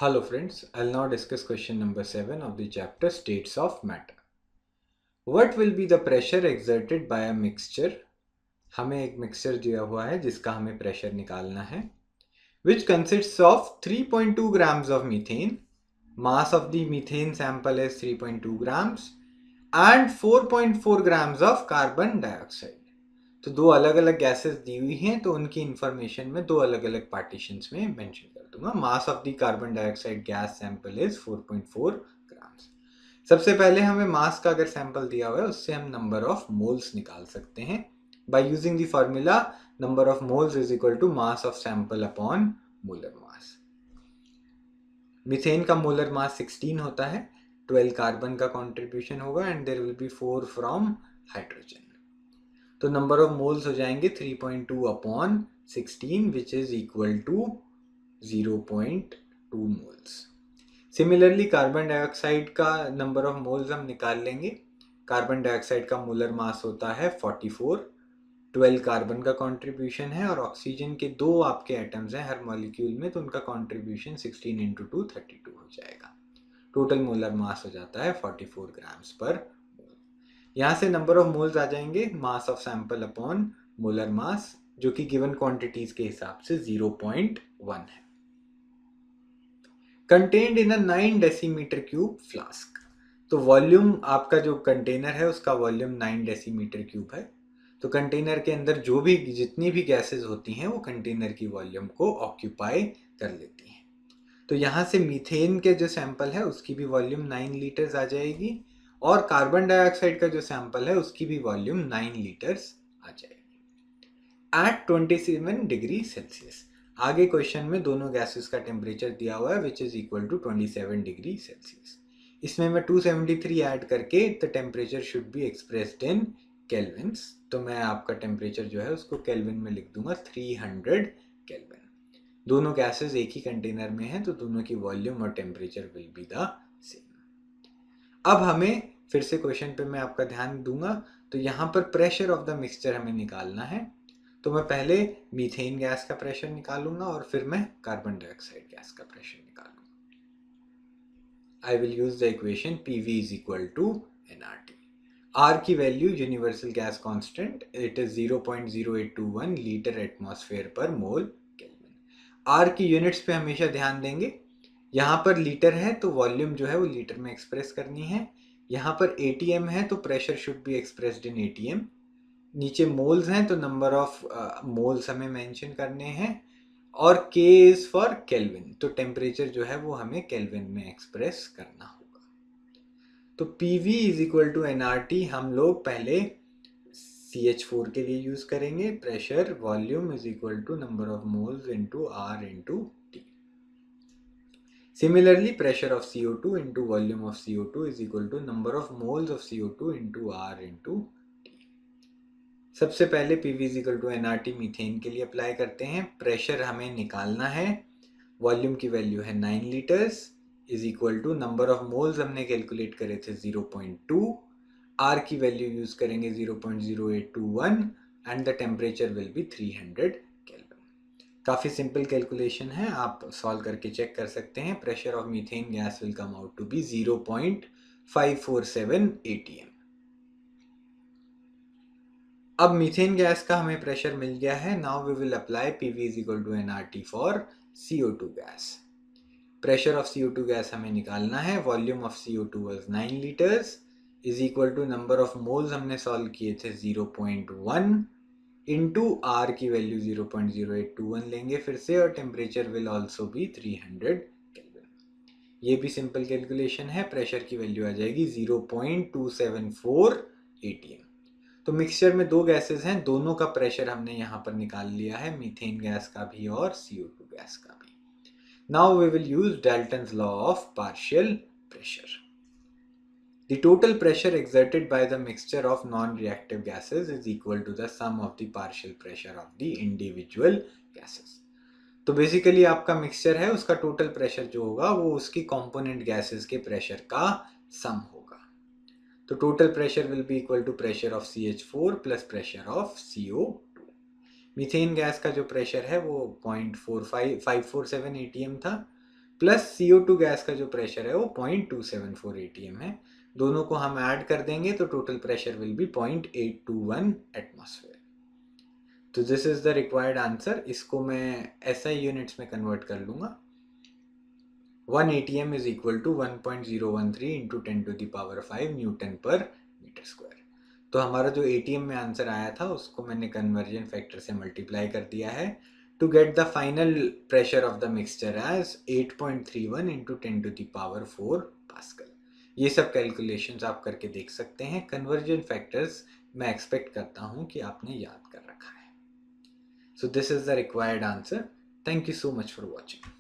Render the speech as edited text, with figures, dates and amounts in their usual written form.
Hello friends, I'll now discuss question number 7 of the chapter States of Matter. What will be the pressure exerted by a mixture? हमें एक mixture दिया हुआ है जिसका हमें pressure निकालना है which consists of 3.2 grams of methane. Mass of the methane sample is 3.2 grams and 4.4 grams of carbon dioxide. तो दो अलग अलग गैसेस दी हुई हैं तो उनकी इंफॉर्मेशन में दो अलग अलग पार्टीशंस में मेंशन कर दूंगा. Mass of the carbon dioxide gas sample is 4.4 grams. सबसे पहले हमें मास का अगर सैंपल दिया हुआ है उससे हम नंबर ऑफ मोल्स निकाल सकते हैं by using the formula number of moles is equal to mass of sample upon molar mass. Methane का मोलर मास 16 होता है, 12 कार्बन का कॉन्ट्रीब्यूशन होगा and there will be 4 from hydrogen. तो नंबर ऑफ मोल्स हो जाएंगे 3.2 upon 16 which is equal to 0.2 moles. Similarly carbon dioxide का number of moles हम निकाल लेंगे. कार्बन डाइऑक्साइड का मोलर मास होता है 44, 12 कार्बन का कंट्रीब्यूशन है और ऑक्सीजन के दो आपके एटम्स हैं हर मॉलिक्यूल में, तो उनका कंट्रीब्यूशन 16 इंटू 2 32 हो जाएगा. टोटल मोलर मास हो जाता है 44 ग्राम्स पर. यहाँ से नंबर ऑफ मोल्स आ जाएंगे मास ऑफ सैंपल अपॉन मोलर मास, जो कि गिवन क्वांटिटीज के हिसाब से 0.1 है. Contained in a 9 decimetre cube flask. तो वॉल्यूम आपका जो कंटेनर है उसका वॉल्यूम 9 डेसीमीटर क्यूब है. तो कंटेनर के अंदर जो भी जितनी भी गैसेस होती हैं वो कंटेनर की वॉल्यूम को ऑक्यूपाई कर लेती हैं. तो यहाँ से मीथेन के जो सैंपल है उसकी भी वॉल्यूम 9 लीटर्स आ जाएगी और कार्बन डाइऑक्साइड का जो सैंपल है उसकी भी वॉल्यूम 9 लीटर्स आ जाएगी एट 27 डिग्री सेल्सियस. आगे क्वेश्चन में दोनों गैसेस का टेम्परेचर दिया हुआ है which is equal to 27 degree Celsius. इसमें मैं 273 ऐड करके the temperature should be expressed in kelvins. तो मैं आपका टेम्परेचर जो है उसको केल्विन में लिख दूंगा 300 केल्विन. दोनों गैसेस एक ही कंटेनर में हैं तो दोनों की वॉल्यूम और temperature will be the same. अब हमें फिर से क्वेश्चन पे मैं आपका ध्यान दूंगा. तो यहाँ पर प्रेशर ऑफ द मिक्सचर हमें निकालना है. तो मैं पहले मीथेन गैस का प्रेशर निकालूंगा और फिर मैं कार्बन डाइऑक्साइड गैस का प्रेशर निकालूंगा. I will use the equation PV is equal to nRT. R की value universal gas constant it is 0.0821 litre atmosphere per mole kelvin. R की यूनिट्स पे हमेशा ध्यान देंगे. यहाँ पर लीटर है तो वॉल्यूम जो है वो लीटर में एक्सप्रेस करनी है. यहाँ पर ATM है तो pressure should be expressed in ATM. नीचे मोल्स हैं तो नंबर ऑफ मोल्स हमें मेंशन करने हैं और K इज फॉर केल्विन. तो टेम्परेचर जो है वो हमें केल्विन में एक्सप्रेस करना होगा. तो PV is equal to nRT हम लोग पहले CH4 के लिए यूज करेंगे. Pressure volume is equal to number of moles into R into T. Similarly, pressure of CO2 into volume of CO2 is equal to number of moles of CO2 into R into T. सबसे पहले PV is equal to nRT methane के लिए apply करते हैं. Pressure हमें निकालना है. Volume की वैल्यू है 9 litres is equal to number of moles हमने कैलकुलेट करे थे 0.2. R की वैल्यू यूज करेंगे 0.0821 and the temperature will be 300 kelvin. काफ़ी सिंपल कैलकुलेशन है, आप सॉल्व करके चेक कर सकते हैं. Pressure of methane gas will come out to be 0.547 ATM. अब मीथेन गैस का हमें प्रेशर मिल गया है. Now we will apply PV is equal to nRT for CO2 gas. Pressure of CO2 gas हमें निकालना है. Volume of CO2 was 9 litres is equal to number of moles हमने सॉल्व किए थे 0.1 इंटू R की वैल्यू 0.0821 लेंगे फिर से और temperature will also be 300 kelvin. ये भी सिंपल कैलकुलेशन है. प्रेशर की वैल्यू आ जाएगी 0.274 ATM. तो मिक्सचर में दो गैसेस हैं, दोनों का प्रेशर हमने यहाँ पर निकाल लिया है, मीथेन गैस का भी और CO2 गैस का भी. Now we will use Dalton's law of partial pressure. The total pressure exerted by the mixture of non-reactive gases is equal to the sum of the partial pressure of the individual gases. तो basically आपका mixture है उसका total pressure जो होगा वो उसकी component gases के pressure का सम होगा. तो total pressure will be equal to pressure of CH4 plus pressure of CO2. Methane gas का जो प्रेशर है वो 0.547 ATM था. प्लस CO2 गैस का जो प्रेशर है वो 0.274 atm है। दोनों को हम ऐड कर देंगे तो total pressure will be 0.821 atmosphere. तो this is the required answer. इसको मैं SI यूनिट्स में कन्वर्ट कर लूँगा। 1 atm is equal to 1.013 into 10 to the power 5 Newton पर मीटर स्क्वायर। तो हमारा जो ATM में आंसर आया था उसको मैंने कन्वर्जन फैक्टर से मल्टीप्लाई कर दिया है to get the final pressure of the mixture as 8.31 into 10 to the power 4 pascal. ये सब कैलकुलेशंस आप करके देख सकते हैं। कन्वर्जन फैक्टर्स मैं एक्सपेक्ट करता हूँ कि आपने याद कर रखा है। So this is the required answer. Thank you so much for watching.